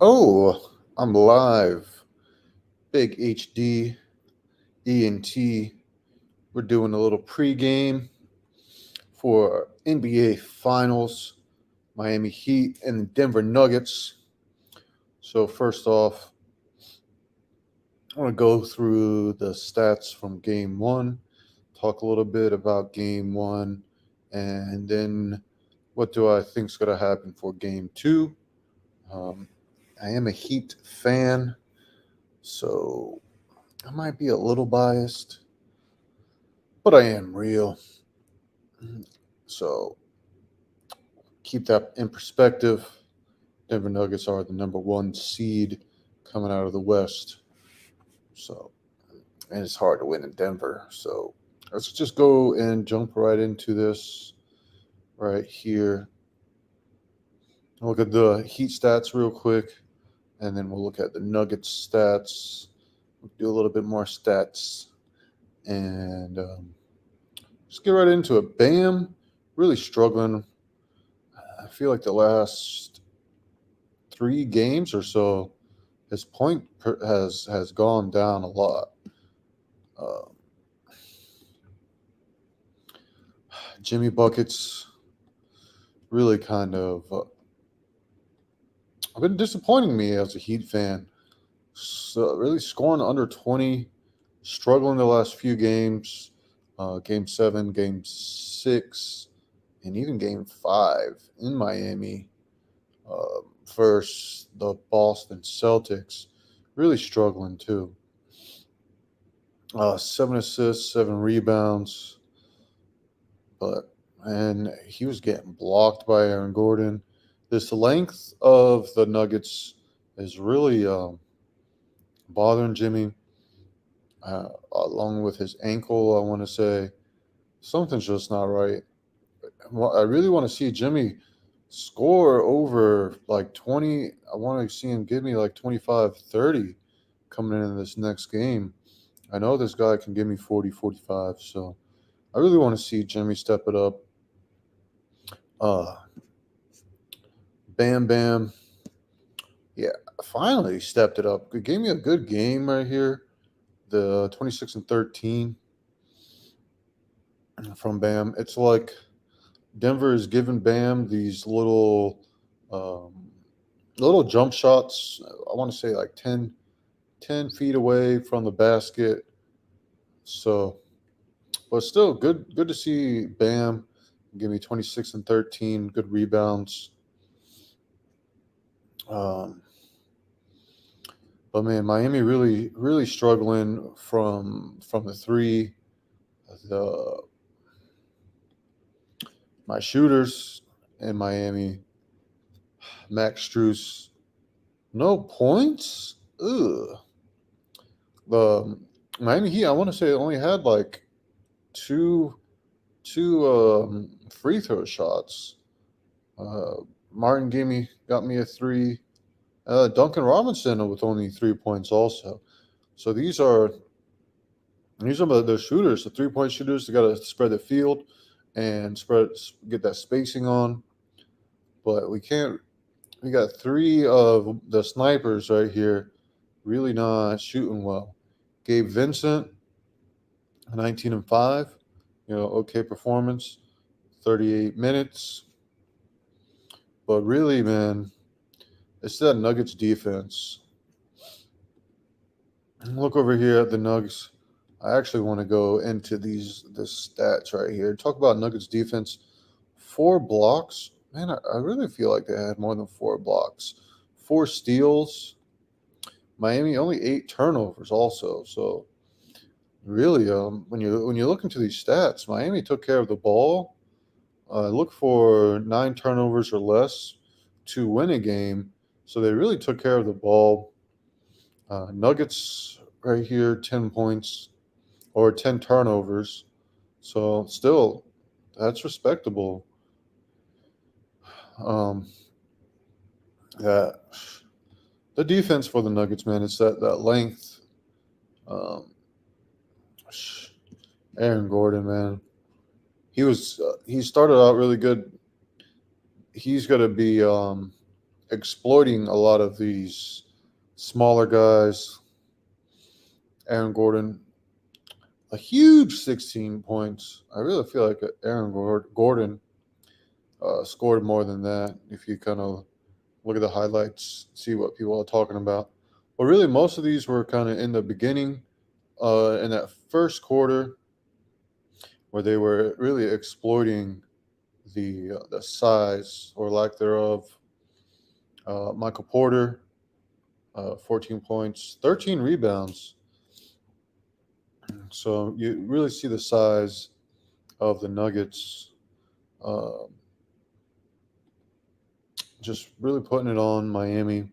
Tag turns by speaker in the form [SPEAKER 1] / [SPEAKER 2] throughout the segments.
[SPEAKER 1] Oh, I'm live. Big HD, ENT. We're doing a little pregame for NBA Finals, Miami Heat and the Denver Nuggets. So, first off, I want to go through the stats from game one, talk a little bit about game one, and then what do I think is going to happen for game two. Um, I am a Heat fan, so I might be a little biased, but I am real. So keep that in perspective. Denver Nuggets are the number one seed coming out of the West. So, and it's hard to win in Denver. So let's just go and jump right into this right here. Look at the Heat stats real quick, and then we'll look at the Nuggets stats. We'll do a little bit more stats, and just get right into it. Bam, really struggling. I feel like the last 3 games or so, his has gone down a lot. Uh, Jimmy buckets really kind of have been disappointing me as a Heat fan. So really scoring under 20, struggling the last few games. Game 7, Game 6, and even Game 5 in Miami versus the Boston Celtics. Really struggling too. 7 assists, 7 rebounds, but and he was getting blocked by Aaron Gordon. This length of the Nuggets is really bothering Jimmy, along with his ankle. I want to say something's just not right. Well, I really want to see Jimmy score over like 20. I want to see him give me like 25, 30 coming in this next game. I know this guy can give me 40, 45. So I really want to see Jimmy step it up. Uh, Bam Bam, yeah, finally stepped it up. It gave me a good game right here. The 26 and 13 from Bam. It's like Denver is giving Bam these um, little jump shots. I want to say like 10 feet away from the basket. So, but still good to see Bam give me 26 and 13, good rebounds. Um, but man, Miami really struggling from the three. The My shooters in Miami, Max Struess, no points. Ugh. The Miami Heat, I want to say, only had like two free throw shots. Uh, Martin got me a three. Duncan Robinson with only 3 points also. So these are the shooters, the 3 point shooters. They got to spread the field and get that spacing on. But we can't. We got three of the snipers right here, really not shooting well. Gabe Vincent, 19 and 5. Okay performance, 38 minutes. But really, man, it's that Nuggets defense. Look over here at the Nuggets. I actually want to go into the stats right here. Talk about Nuggets defense. 4 blocks. Man, I really feel like they had more than 4 blocks. 4 steals. Miami only 8 turnovers also. So really, when you look into these stats, Miami took care of the ball. Look for 9 turnovers or less to win a game. So they really took care of the ball. Nuggets right here, 10 points or 10 turnovers. So still, that's respectable. Um, yeah, the defense for the Nuggets, man, it's that length. Um, Aaron Gordon, man, he started out really good. He's gonna be exploiting a lot of these smaller guys. Aaron Gordon, a huge 16 points. I really feel like Aaron Gordon scored more than that if you kind of look at the highlights, see what people are talking about. But really, most of these were kind of in the beginning, in that first quarter, where they were really exploiting the size or lack thereof. Michael Porter, 14 points, 13 rebounds. So you really see the size of the Nuggets, uh, just really putting it on Miami.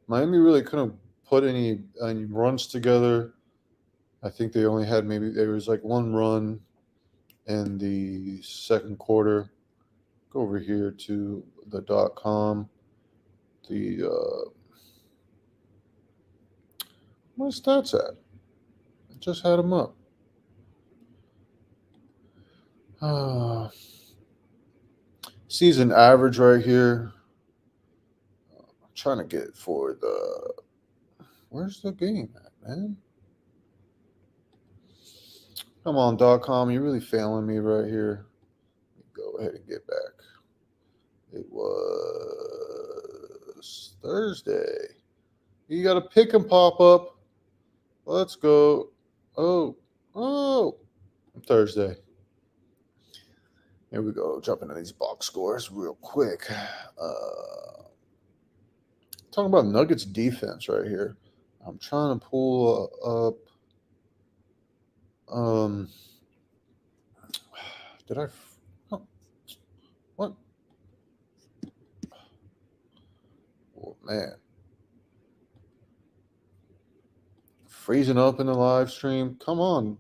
[SPEAKER 1] Miami really couldn't put any runs together. I think they only had there was like one run in the second quarter. Go over here to the .com. The where's stats at? I just had them up. Season average right here. I'm trying to get for the. Where's the game at, man? Come on, .com. You're really failing me right here. Go ahead and get back. It was Thursday. You got a pick and pop up. Let's go. Oh, Thursday. Here we go. Jump into these box scores real quick. Talking about Nuggets defense right here. I'm trying to pull up. Did I? Oh, what? Oh, man. Freezing up in the live stream. Come on.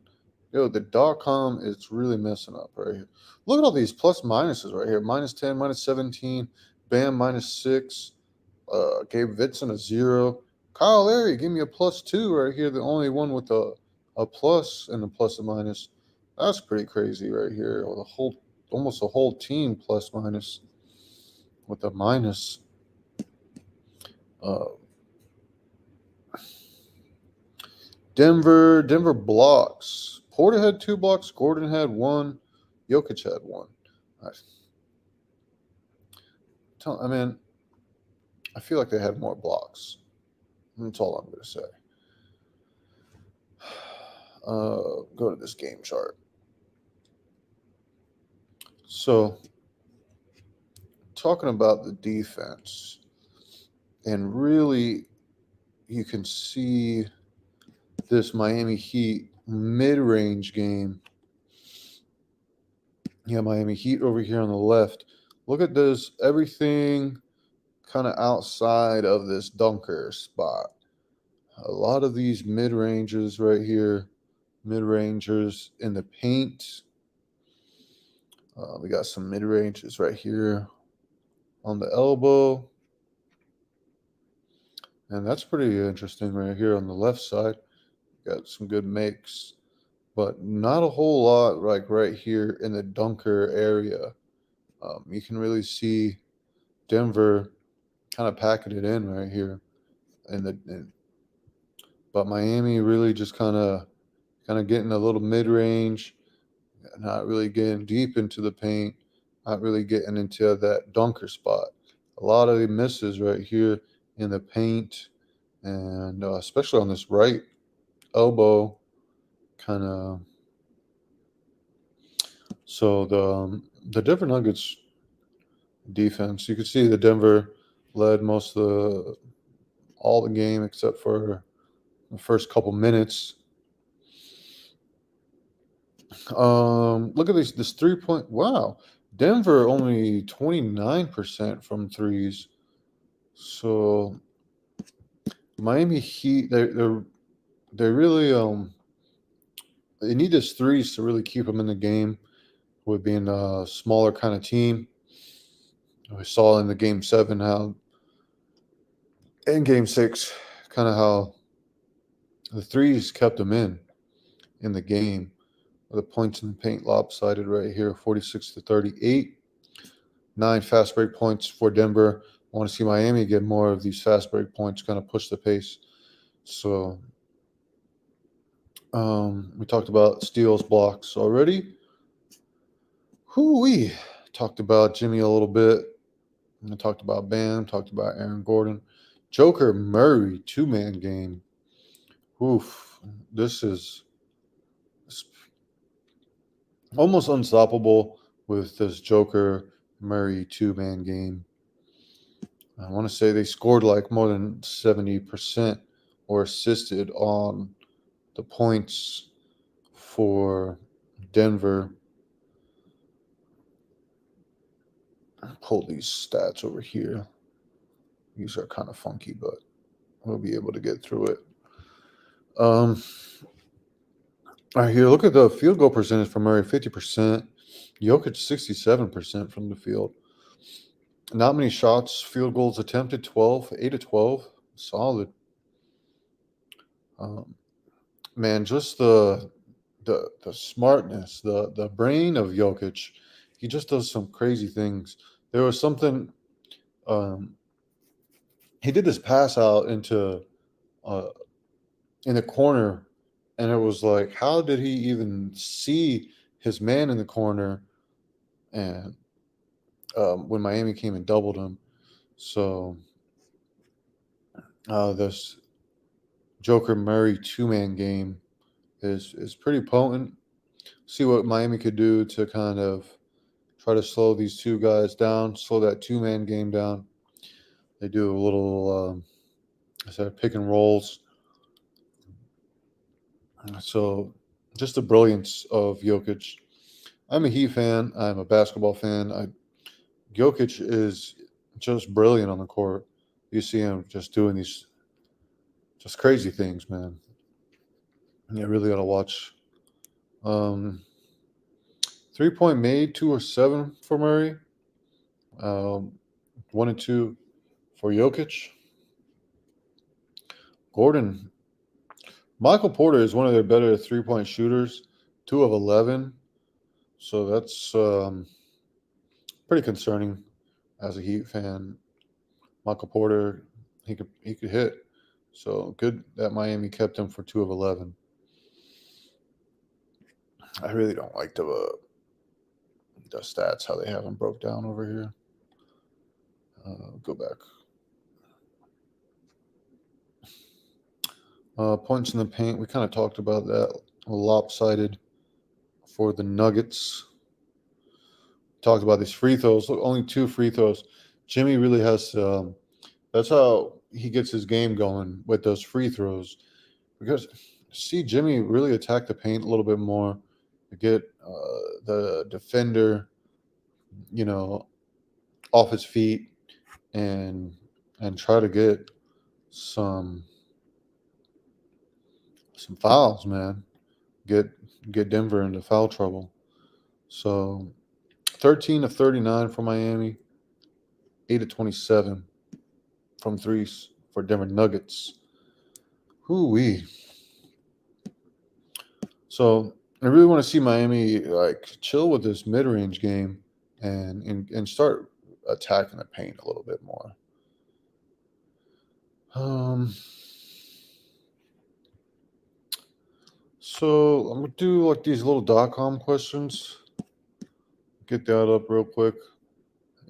[SPEAKER 1] Yo, the .com is really messing up right here. Look at all these plus minuses right here. -10, -17. Bam, -6. Gabe Vincent a 0. Kyle Larry, give me a +2 right here. The only one with a plus and a plus and minus. That's pretty crazy right here. Or almost a whole team plus minus with a minus. Denver blocks. Porter had 2 blocks. Gordon had 1. Jokic had 1. I mean, I feel like they had more blocks. That's all I'm going to say. Go to this game chart. So, talking about the defense, and really, you can see this Miami Heat mid-range game. Yeah, Miami Heat over here on the left. Look at this, everything kind of outside of this dunker spot. A lot of these mid-rangers right here, mid-rangers in the paint. We got some mid-ranges right here on the elbow. And that's pretty interesting right here on the left side. Got some good makes, but not a whole lot like right here in the dunker area. You can really see Denver kind of packing it in right here. But Miami really just kind of getting a little mid-range, not really getting deep into the paint, not really getting into that dunker spot. A lot of the misses right here in the paint, and especially on this right elbow, kind of. So the Denver Nuggets defense, you could see the Denver led most of all the game except for the first couple minutes. Look at this 3-point. Wow, Denver only 29% from threes. So Miami Heat, they really they need this threes to really keep them in the game, with being a smaller kind of team. We saw in the Game 7 how, in Game 6, kind of how the threes kept them in the game. The points in the paint lopsided right here, 46-38. 9 fast break points for Denver. I want to see Miami get more of these fast break points, kind of push the pace. So we talked about steals, blocks already. We talked about Jimmy a little bit. We talked about Bam, talked about Aaron Gordon. Joker Murray, two-man game. Oof. This is almost unstoppable with this Joker Murray two-man game. I want to say they scored like more than 70% or assisted on the points for Denver. I'll pull these stats over here. These are kind of funky, but we'll be able to get through it. All right, here, look at the field goal percentage for Murray, 50%. Jokic, 67% from the field. Not many shots, field goals attempted, 12, 8 of 12. Solid. Man, just the smartness, the brain of Jokic. He just does some crazy things. There was something. He did this pass out into in the corner, and it was like, how did he even see his man in the corner? And when Miami came and doubled him, so this Joker Murray two-man game is pretty potent. See what Miami could do to kind of try to slow these two guys down, slow that two-man game down. They do a little, pick and rolls. So just the brilliance of Jokic. I'm a Heat fan. I'm a basketball fan. Jokic is just brilliant on the court. You see him just doing these just crazy things, man. You really got to watch. 3-point made, 2 or 7 for Murray. 1 and 2 for Jokic. Gordon. Michael Porter is one of their better 3-point shooters, 2 of 11. So that's pretty concerning as a Heat fan. Michael Porter, he could hit. So good that Miami kept him for 2 of 11. I really don't like the stats, how they have them broke down over here. Go back. Points in the paint, we kind of talked about that. Lopsided for the Nuggets. Talked about these free throws. Look, only 2 free throws. Jimmy really has that's how he gets his game going with those free throws. Because see Jimmy really attack the paint a little bit more to get the defender, off his feet and try to get some fouls, man. Get Denver into foul trouble. So 13 of 39 for Miami, 8 of 27 from threes for Denver Nuggets. Hoo-wee. So I really want to see Miami chill with this mid-range game and start attacking the paint a little bit more. So I'm gonna do these little .com questions. Get that up real quick,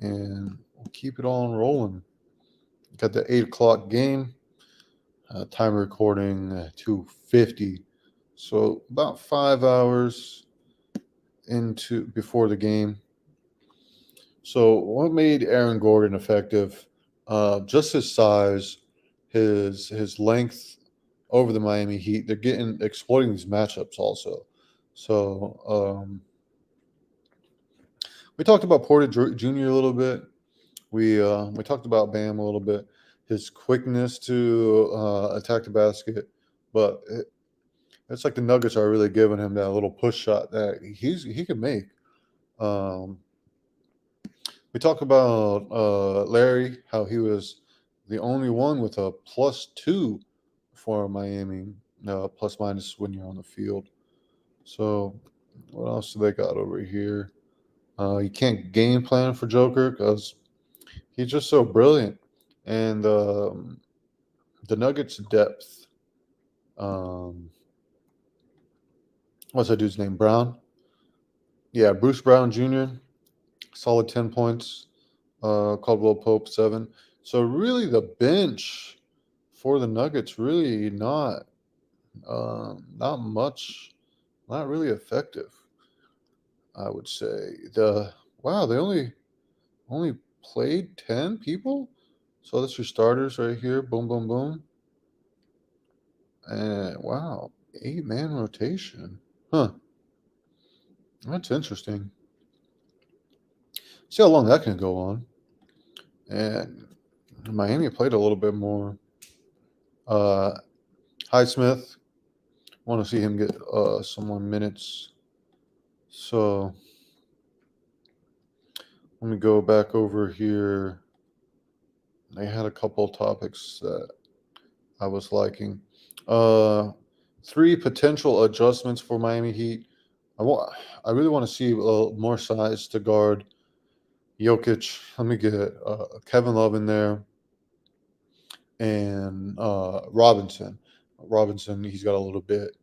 [SPEAKER 1] and we'll keep it on rolling. Got the 8 o'clock game. Time recording 2:50, so about 5 hours before the game. So what made Aaron Gordon effective? Just his size, his length over the Miami Heat. They're exploiting these matchups also. So we talked about Porter Jr. a little bit. We talked about Bam a little bit. His quickness to attack the basket, but it's like the Nuggets are really giving him that little push shot that he can make. We talk about Larry, how he was the only one with a +2 for Miami, plus minus when you're on the field. So what else do they got over here? You can't game plan for Joker because He's just so brilliant. And the Nuggets' depth. What's that dude's name? Brown? Yeah, Bruce Brown Jr., solid 10 points. Caldwell Pope, 7. So really the bench for the Nuggets really not much, not really effective, I would say. They only played 10 people. So that's your starters right here. Boom, boom, boom. And wow, 8-man rotation. Huh. That's interesting. See how long that can go on. And Miami played a little bit more. Highsmith, want to see him get some more minutes. So let me go back over here. They had a couple topics that I was liking. 3 potential adjustments for Miami Heat. I really want to see more size to guard Jokic. Let me get Kevin Love in there and Robinson. Robinson, he's a little bit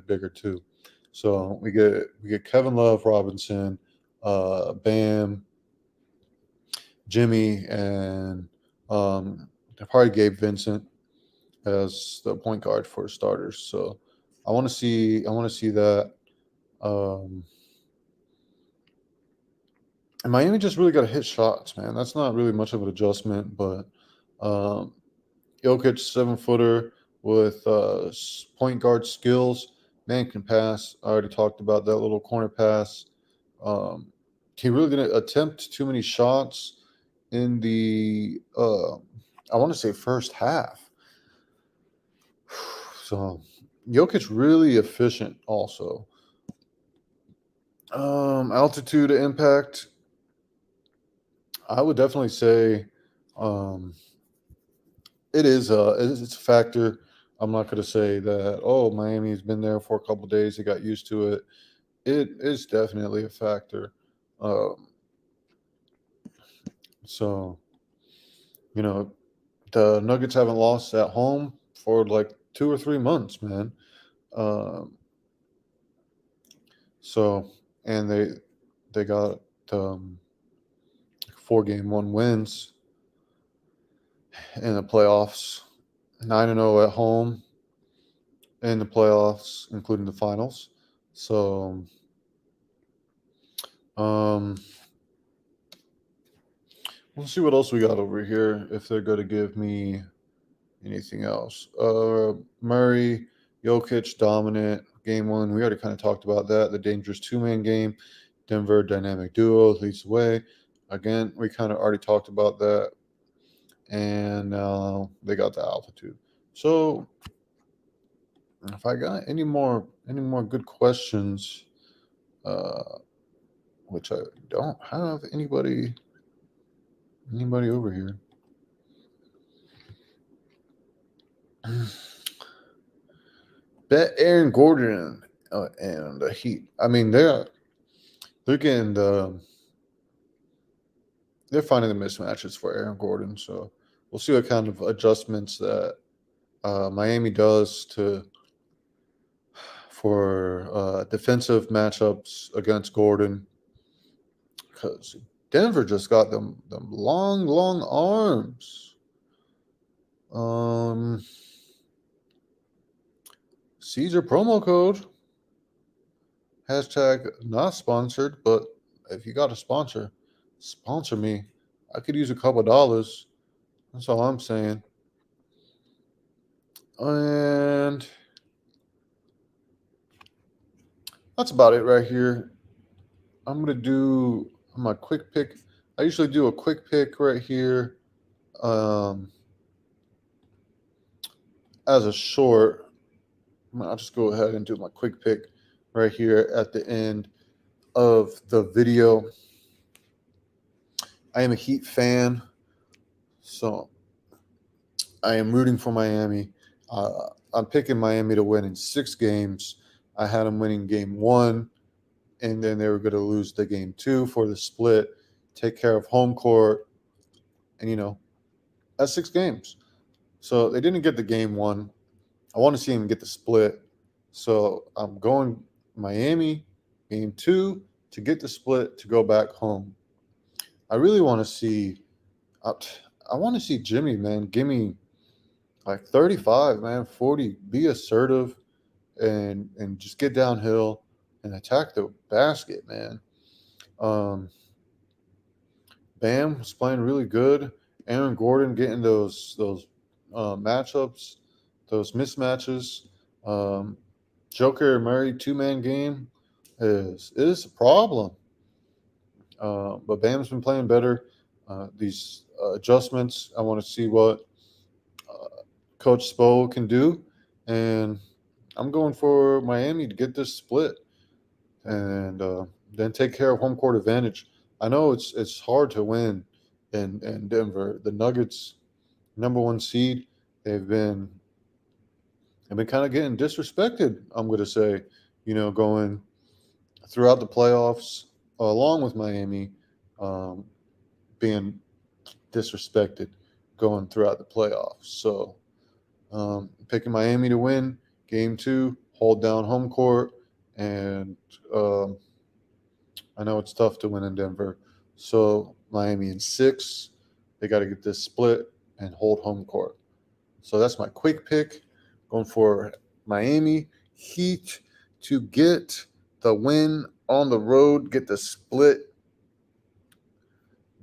[SPEAKER 1] bigger too. So we get Kevin Love, Robinson, Bam, Jimmy, and probably Gabe Vincent as the point guard for starters. So I want to see that. And Miami just really got to hit shots, man. That's not really much of an adjustment, but Jokic, 7-footer with point guard skills. Man can pass. I already talked about that little corner pass. He really didn't attempt too many shots in the, I want to say, first half. So Jokic really efficient also. Altitude impact. I would definitely say it's a factor. I'm not going to say that, Miami's been there for a couple of days. They got used to it. It is definitely a factor. So, the Nuggets haven't lost at home for like 2 or 3 months, man. So, and they got 4-game 1 wins in the playoffs, 9-0 at home in the playoffs, including the finals. So, we'll see what else we got over here, if they're going to give me anything else. Murray, Jokic, dominant. Game 1, we already kind of talked about that. The dangerous 2-man game. Denver, dynamic duo, leads the way. Again, we kind of already talked about that. And they got the altitude. So if I got any more good questions, which I don't have anybody over here. Bet Aaron Gordon and the Heat. I mean, they're getting they're finding the mismatches for Aaron Gordon. So we'll see what kind of adjustments that Miami does for defensive matchups against Gordon, because Denver just got them long arms. Caesar promo code. Hashtag not sponsored, but if you got a sponsor me. I could use a couple dollars. That's all I'm saying. And that's about it right here. I'm going to do my quick pick. I usually do a quick pick right here as a short. I'll just go ahead and do my quick pick right here at the end of the video. I am a Heat fan, so I am rooting for Miami. I'm picking Miami to win in 6 games. I had them winning game 1, and then they were going to lose the game 2 for the split. Take care of home court. And, that's 6 games. So they didn't get the game one. I want to see them get the split. So I'm going Miami game 2 to get the split to go back home. I really want to see. I want to see Jimmy, man. Give me like 35, man, 40. Be assertive and just get downhill and attack the basket, man. Um, Bam was playing really good. Aaron Gordon getting those matchups, those mismatches. Um, Joker Murray 2-man game is a problem. But Bam's been playing better. These adjustments, I want to see what Coach Spo can do, and I'm going for Miami to get this split and then take care of home court advantage. I know it's hard to win in Denver. The Nuggets, number one seed, they've been kind of getting disrespected. I'm going to say, going throughout the playoffs, along with Miami um, being disrespected going throughout the playoffs. So picking Miami to win game 2, hold down home court, and I know it's tough to win in Denver. So Miami in 6, they got to get this split and hold home court. So that's my quick pick, going for Miami Heat to get the win on the road, get the split.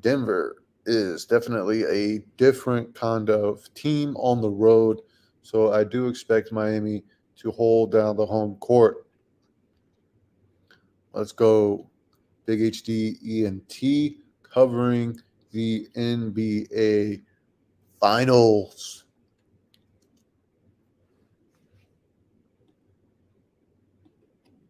[SPEAKER 1] Denver is definitely a different kind of team on the road. So I do expect Miami to hold down the home court. Let's go Big HD ENT covering the NBA Finals.